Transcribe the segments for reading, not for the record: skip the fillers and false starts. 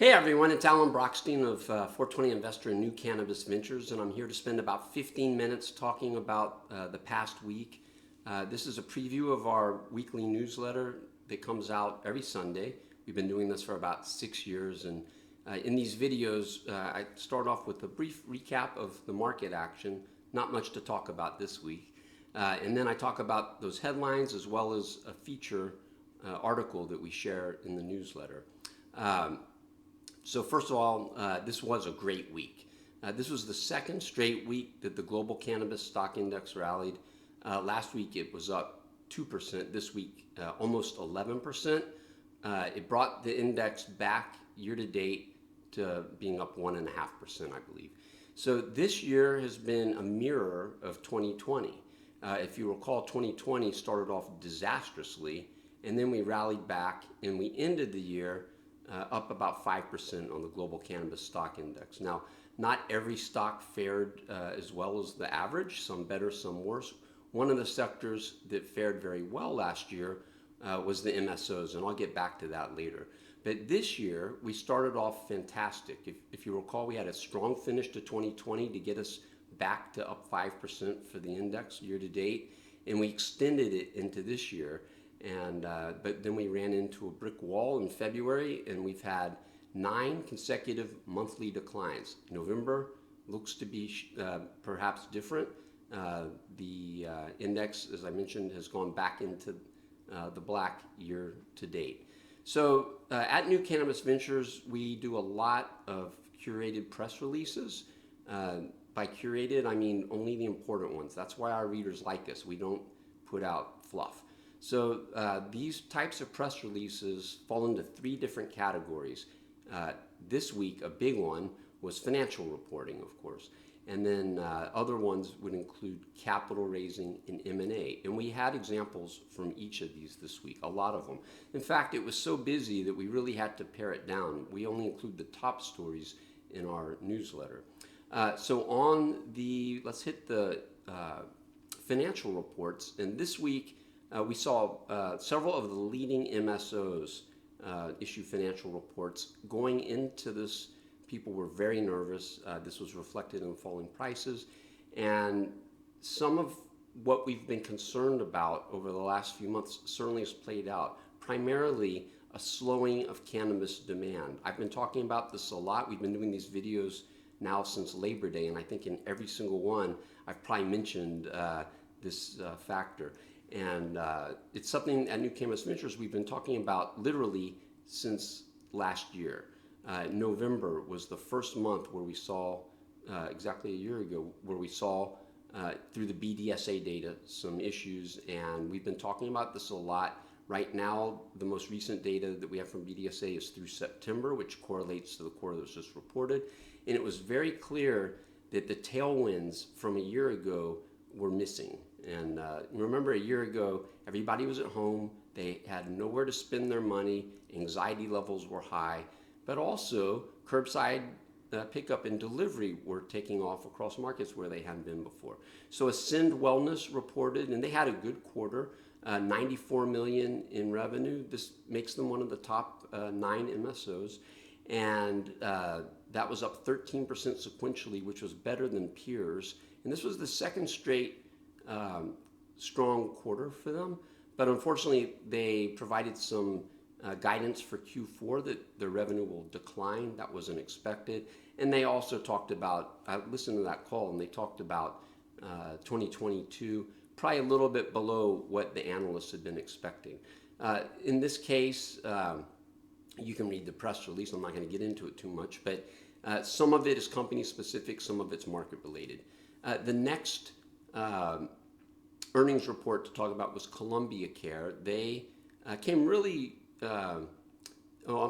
Hey everyone, it's Alan Brochstein of 420 Investor and New Cannabis Ventures, and I'm here to spend about 15 minutes talking about the past week. This is a preview of our weekly newsletter that comes out every Sunday. We've been doing this for about 6 years, and in these videos, I start off with a brief recap of the market action, not much to talk about this week. And then I talk about those headlines as well as a feature article that we share in the newsletter. So first of all, this was a great week. This was the second straight week that the global cannabis stock index rallied. Last week it was up 2%. This week almost 11%. It brought the index back year to date to being up 1.5%, I believe. So this year has been a mirror of 2020. If you recall, 2020 started off disastrously, and then we rallied back, and we ended the year up about 5% on the global cannabis stock index. Now, not every stock fared as well as the average, some better, some worse. One of the sectors that fared very well last year was the MSOs, and I'll get back to that later. But this year, we started off fantastic. If you recall, we had a strong finish to 2020 to get us back to up 5% for the index year to date, and we extended it into this year. But then we ran into a brick wall in February, and we've had 9 consecutive monthly declines. November looks to be perhaps different. The index, as I mentioned, has gone back into the black year to date. So at New Cannabis Ventures, we do a lot of curated press releases. By curated, I mean only the important ones. That's why our readers like us. We don't put out fluff. So these types of press releases fall into 3 different categories. This week, a big one was financial reporting, of course. And then other ones would include capital raising and M&A. And we had examples from each of these this week, a lot of them. In fact, it was so busy that we really had to pare it down. We only include the top stories in our newsletter. So let's hit the financial reports. And this week, we saw several of the leading MSOs issue financial reports. Going into this, people were very nervous. This was reflected in falling prices. And some of what we've been concerned about over the last few months certainly has played out, primarily a slowing of cannabis demand. I've been talking about this a lot. We've been doing these videos now since Labor Day, and I think in every single one, I've probably mentioned this factor. And it's something at New Cannabis Ventures we've been talking about literally since last year. November was the first month where we saw, exactly a year ago, where we saw through the BDSA data some issues, and we've been talking about this a lot. Right now, the most recent data that we have from BDSA is through September, which correlates to the quarter that was just reported. And it was very clear that the tailwinds from a year ago were missing. And remember, a year ago, everybody was at home. They had nowhere to spend their money. Anxiety levels were high. But also, curbside pickup and delivery were taking off across markets where they hadn't been before. So Ascend Wellness reported, and they had a good quarter, $94 million in revenue. This makes them one of the top 9 MSOs. And that was up 13% sequentially, which was better than peers. And this was the second straight strong quarter for them, but unfortunately they provided some guidance for Q4 that their revenue will decline. That wasn't expected. And they also talked about, I listened to that call, and they talked about 2022 probably a little bit below what the analysts had been expecting. In this case, you can read the press release. I'm not going to get into it too much, but some of it is company specific, some of it's market related. The next earnings report to talk about was Columbia Care. They came really, I'm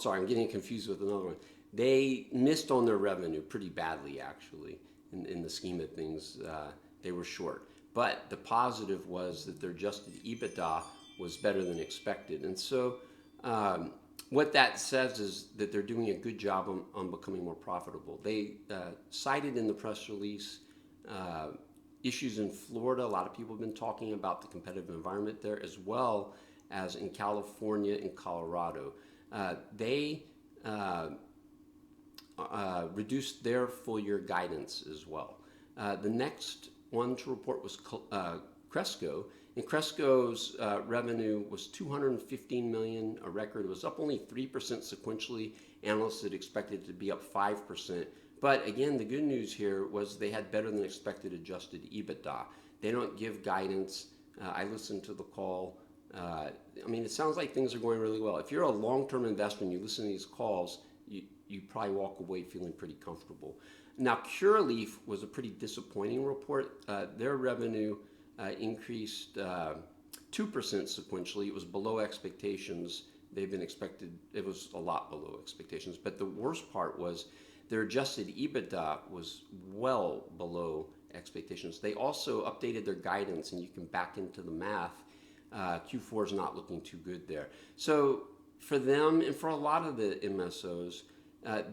sorry, I'm getting confused with another one. They missed on their revenue pretty badly, actually. In the scheme of things, they were short. But the positive was that their adjusted EBITDA was better than expected. And so what that says is that they're doing a good job on becoming more profitable. They cited in the press release issues in Florida. A lot of people have been talking about the competitive environment there, as well as in California and Colorado. They reduced their full year guidance as well. The next one to report was Cresco, and Cresco's revenue was $215 million, a record. It was up only 3% sequentially. Analysts had expected it to be up 5%. But again, the good news here was they had better than expected adjusted EBITDA. They don't give guidance. I listened to the call. It sounds like things are going really well. If you're a long-term investor and you listen to these calls, you probably walk away feeling pretty comfortable. Now, Curaleaf was a pretty disappointing report. Their revenue increased 2% sequentially. It was below expectations. They've been expected, it was a lot below expectations. But the worst part was their adjusted EBITDA was well below expectations. They also updated their guidance, and you can back into the math. Q4 is not looking too good there. So for them and for a lot of the MSOs,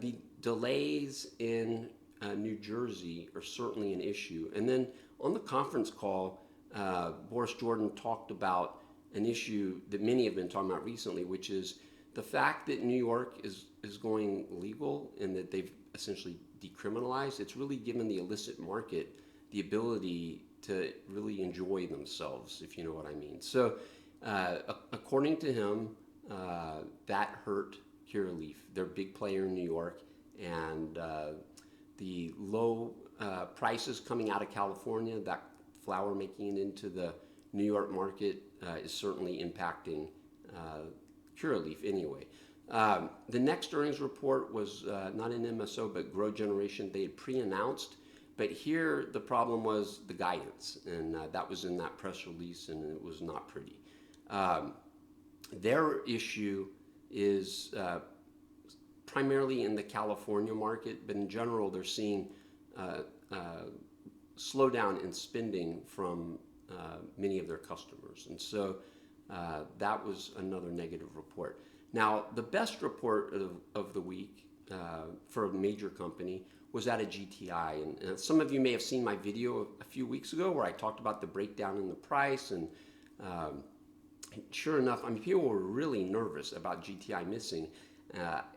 the delays in New Jersey are certainly an issue. And then on the conference call, Boris Jordan talked about an issue that many have been talking about recently, which is the fact that New York is going legal and that they've essentially decriminalized. It's really given the illicit market the ability to really enjoy themselves, if you know what I mean. So according to him, that hurt Curaleaf. They're a big player in New York, and the low prices coming out of California, that flower making it into the New York market is certainly impacting Curaleaf anyway. The next earnings report was not an MSO, but Grow Generation. They had pre-announced, but here the problem was the guidance, and that was in that press release, and it was not pretty. Their issue is primarily in the California market, but in general they're seeing slowdown in spending from many of their customers, and so that was another negative report. Now, the best report of the week for a major company was out of GTI, and some of you may have seen my video a few weeks ago where I talked about the breakdown in the price, and sure enough, people were really nervous about GTI missing.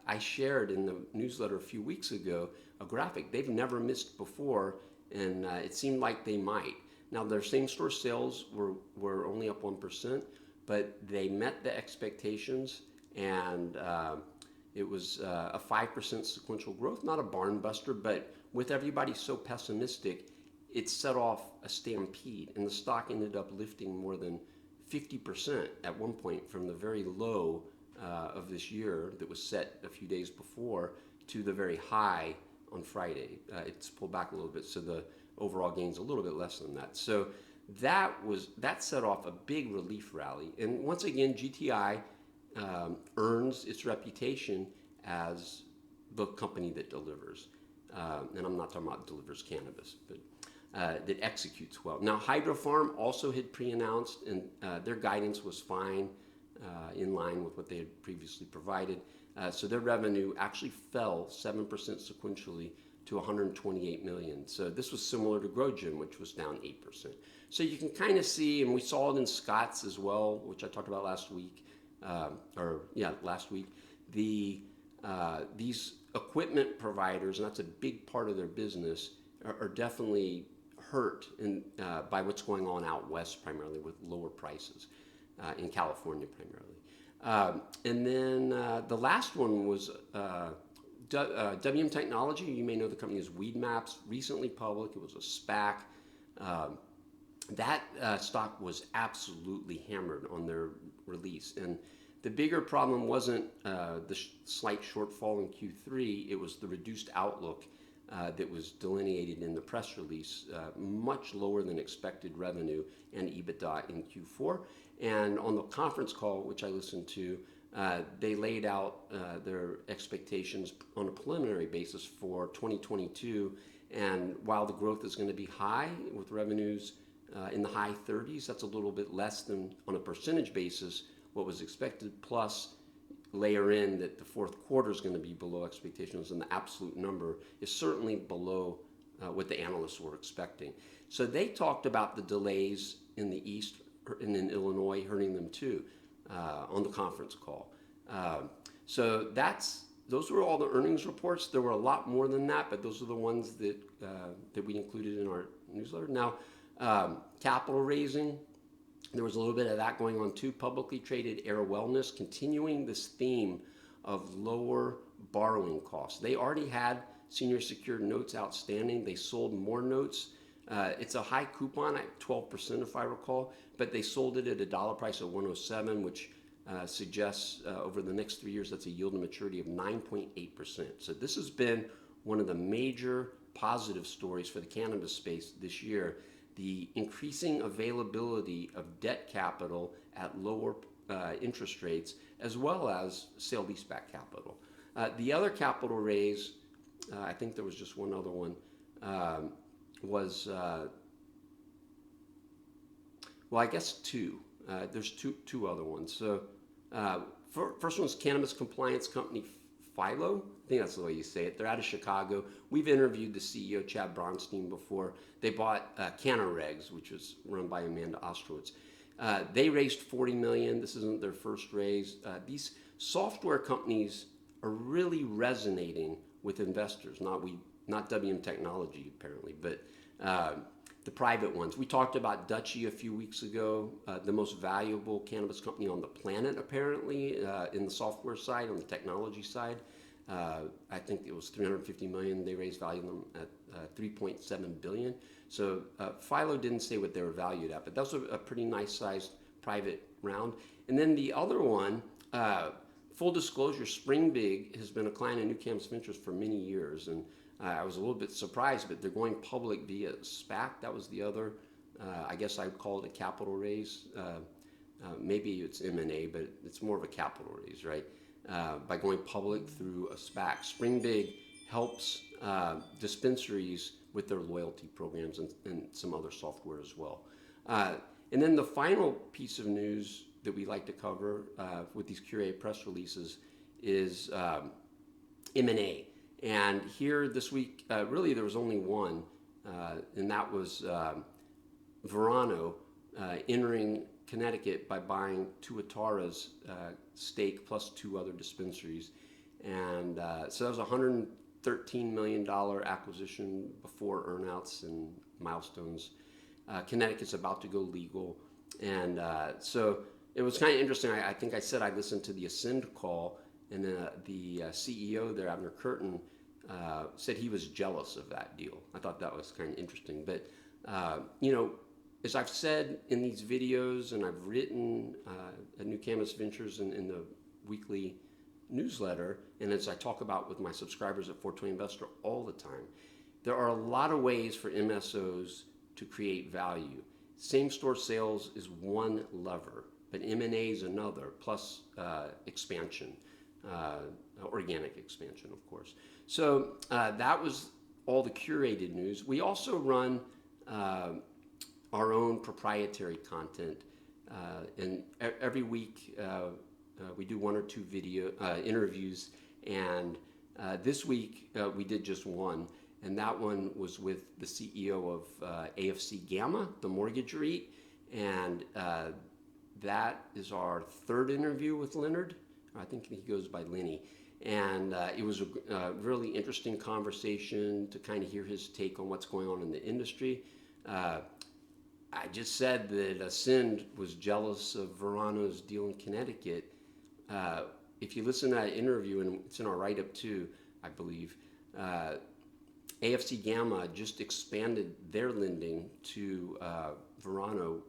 I shared in the newsletter a few weeks ago a graphic. They've never missed before, and it seemed like they might. Now, their same-store sales were only up 1%, but they met the expectations, and it was a 5% sequential growth, not a barn buster, but with everybody so pessimistic, it set off a stampede, and the stock ended up lifting more than 50% at one point from the very low of this year that was set a few days before to the very high on Friday. It's pulled back a little bit, so the overall gain's a little bit less than that. So that set off a big relief rally, and once again, GTI earns its reputation as the company that delivers. And I'm not talking about delivers cannabis, but that executes well. Now, Hydrofarm also had pre-announced, and their guidance was fine, in line with what they had previously provided. So their revenue actually fell 7% sequentially to $128 million. So this was similar to GrowGen, which was down 8%. So you can kind of see, and we saw it in Scott's as well, which I talked about last week, these equipment providers, and that's a big part of their business, are definitely hurt by what's going on out west, primarily with lower prices, in California primarily. And then the last one was WM Technology. You may know the company as Weed Maps, recently public. It was a SPAC. That stock was absolutely hammered on their release, and the bigger problem wasn't the slight shortfall in Q3, it was the reduced outlook that was delineated in the press release, much lower than expected revenue and EBITDA in Q4. And on the conference call, which I listened to, they laid out their expectations on a preliminary basis for 2022, and while the growth is going to be high with revenues in the high 30s, that's a little bit less than on a percentage basis what was expected, plus layer in that the fourth quarter is going to be below expectations, and the absolute number is certainly below what the analysts were expecting. So they talked about the delays in the East and in Illinois hurting them too on the conference call. So that's those were all the earnings reports. There were a lot more than that, but those are the ones that we included in our newsletter. Now, capital raising, there was a little bit of that going on too. Publicly traded Air Wellness, continuing this theme of lower borrowing costs. They already had senior secured notes outstanding. They sold more notes. It's a high coupon at 12% if I recall, but they sold it at a dollar price of 107, which suggests over the next 3 years that's a yield to maturity of 9.8%. So this has been one of the major positive stories for the cannabis space this year, the increasing availability of debt capital at lower interest rates, as well as sale-leaseback capital. The other capital raise, I think there was just one other one, was, well, I guess two. There's two other ones. So first one's cannabis compliance company Philo. I think that's the way you say it. They're out of Chicago. We've interviewed the CEO, Chad Brochstein, before. They bought Cannaregs, which was run by Amanda Ostrowitz. They raised $40 million. This isn't their first raise. These software companies are really resonating with investors, not WM Technology apparently, but the private ones. We talked about Dutchie a few weeks ago, the most valuable cannabis company on the planet apparently in the software side, on the technology side. I think it was $350 million. They raised value them at $3.7 billion. So Philo didn't say what they were valued at, but that was a pretty nice sized private round. And then the other one, full disclosure, Spring Big has been a client of New Cannabis Ventures for many years, and I was a little bit surprised, but they're going public via SPAC. That was the other, I guess I'd call it a capital raise. Maybe it's M&A, but it's more of a capital raise, right? By going public through a SPAC. Spring Big helps dispensaries with their loyalty programs and some other software as well. And then the final piece of news that we like to cover with these curated press releases is M&A. And here this week, really there was only one, and that was Verano entering Connecticut by buying Tuatara's stake plus two other dispensaries. And so that was a $113 million acquisition before earnouts and milestones. Connecticut's about to go legal. And so it was kind of interesting. I think I said I listened to the Ascend call, and the CEO there, Abner Curtin, said he was jealous of that deal. I thought that was kind of interesting. But, you know, as I've said in these videos, and I've written at New Cannabis Ventures in the weekly newsletter, and as I talk about with my subscribers at 420 Investor all the time, there are a lot of ways for MSOs to create value. Same-store sales is one lever, but M&A is another, plus expansion. Organic expansion, of course. So that was all the curated news. We also run our own proprietary content, and every week we do one or two video interviews, and this week we did just one, and that one was with the CEO of AFC Gamma, the mortgage REIT, and that is our third interview with Leonard. I think he goes by Lenny. And it was a really interesting conversation to kind of hear his take on what's going on in the industry. I just said that Ascend was jealous of Verano's deal in Connecticut. If you listen to that interview, and it's in our write-up too, I believe, AFC Gamma just expanded their lending to Verano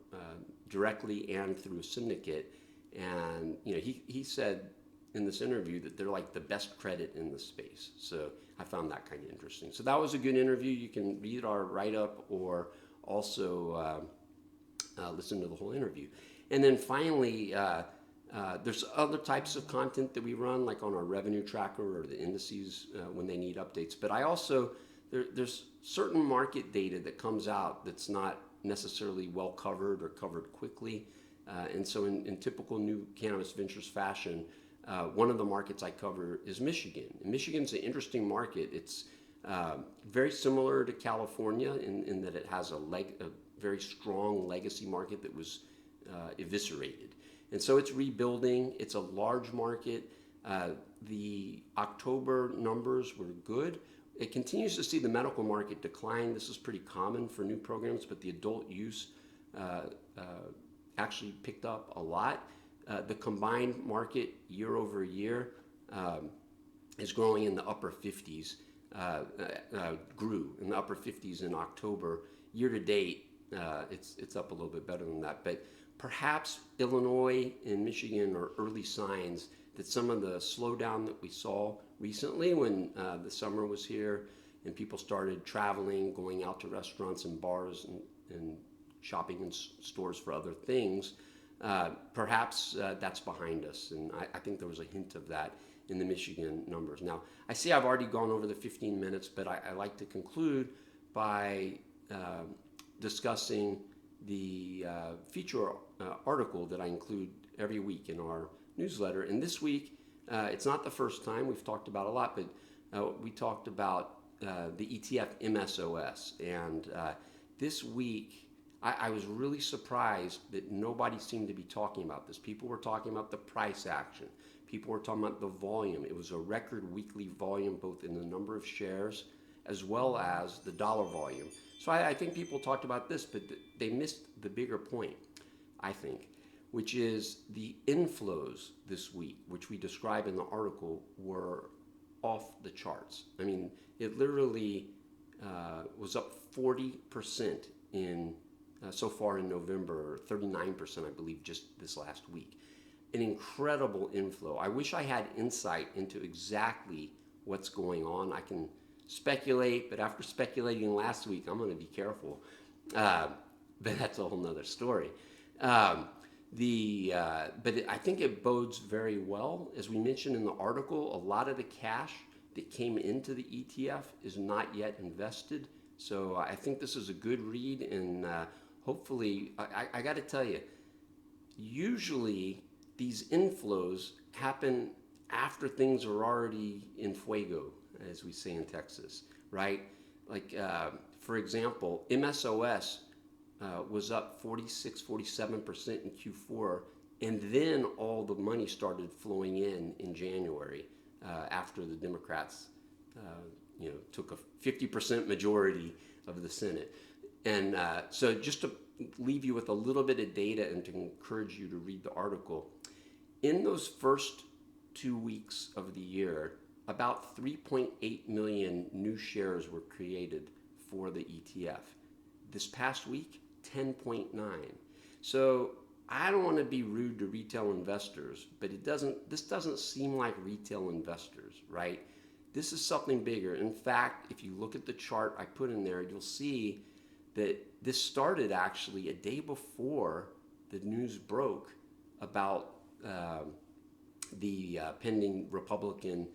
directly and through a syndicate. And you know, he said in this interview that they're like the best credit in the space. So I found that kind of interesting. So that was a good interview. You can read our write-up or also listen to the whole interview. And then finally, there's other types of content that we run, like on our revenue tracker or the indices when they need updates. But I also, there's certain market data that comes out that's not necessarily well covered or covered quickly. And so in typical New Cannabis Ventures fashion, one of the markets I cover is Michigan. And Michigan's an interesting market. It's very similar to California in that it has a very strong legacy market that was eviscerated. And so it's rebuilding. It's a large market. The October numbers were good. It continues to see the medical market decline. This is pretty common for new programs, but the adult use actually picked up a lot. The combined market year over year is growing in the upper 50s, grew in the upper 50s in October. Year to date, it's up a little bit better than that. But perhaps Illinois and Michigan are early signs that some of the slowdown that we saw recently when the summer was here and people started traveling, going out to restaurants and bars and shopping in stores for other things, perhaps that's behind us. And I think there was a hint of that in the Michigan numbers. Now, I see I've already gone over the 15 minutes, but I like to conclude by discussing the feature article that I include every week in our newsletter. And this week, it's not the first time we've talked about a lot, but we talked about the ETF MSOS. And this week, I was really surprised that nobody seemed to be talking about this. People were talking about the price action. People were talking about the volume. It was a record weekly volume, both in the number of shares as well as the dollar volume. So I think people talked about this, but they missed the bigger point, I think, which is the inflows this week, which we describe in the article, were off the charts. I mean, it literally was up 40% in so far in November, 39%, I believe, just this last week. An incredible inflow. I wish I had insight into exactly what's going on. I can speculate, but after speculating last week, I'm going to be careful. But that's a whole nother story. But I think it bodes very well. As we mentioned in the article, a lot of the cash that came into the ETF is not yet invested. So I think this is a good read, and hopefully, I got to tell you, usually these inflows happen after things are already in fuego, as we say in Texas, right? Like, for example, MSOS was up 47% in Q4, and then all the money started flowing in January after the Democrats took a 50% majority of the Senate. And so just to leave you with a little bit of data and to encourage you to read the article, in those first 2 weeks of the year, about 3.8 million new shares were created for the ETF. This past week, 10.9. So I don't want to be rude to retail investors, but this doesn't seem like retail investors, right? This is something bigger. In fact, if you look at the chart I put in there, you'll see that this started actually a day before the news broke about the pending Republican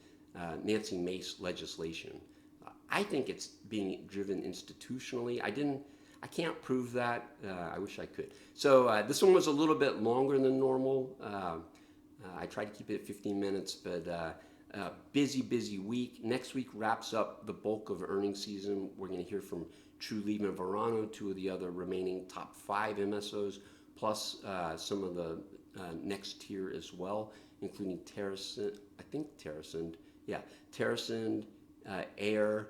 Nancy Mace legislation. I think it's being driven institutionally. I can't prove that. I wish I could. So this one was a little bit longer than normal. I tried to keep it at 15 minutes, but busy week. Next week wraps up the bulk of earnings season. We're going to hear from Trulieve and Verano, two of the other remaining top 5 MSOs, plus some of the next tier as well, including TerrAscend, Air.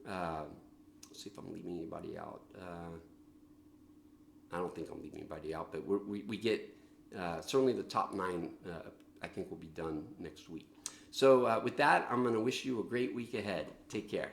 Let's see if I'm leaving anybody out. I don't think I'm leaving anybody out, but we get certainly the top 9. I think will be done next week. So with that, I'm going to wish you a great week ahead. Take care.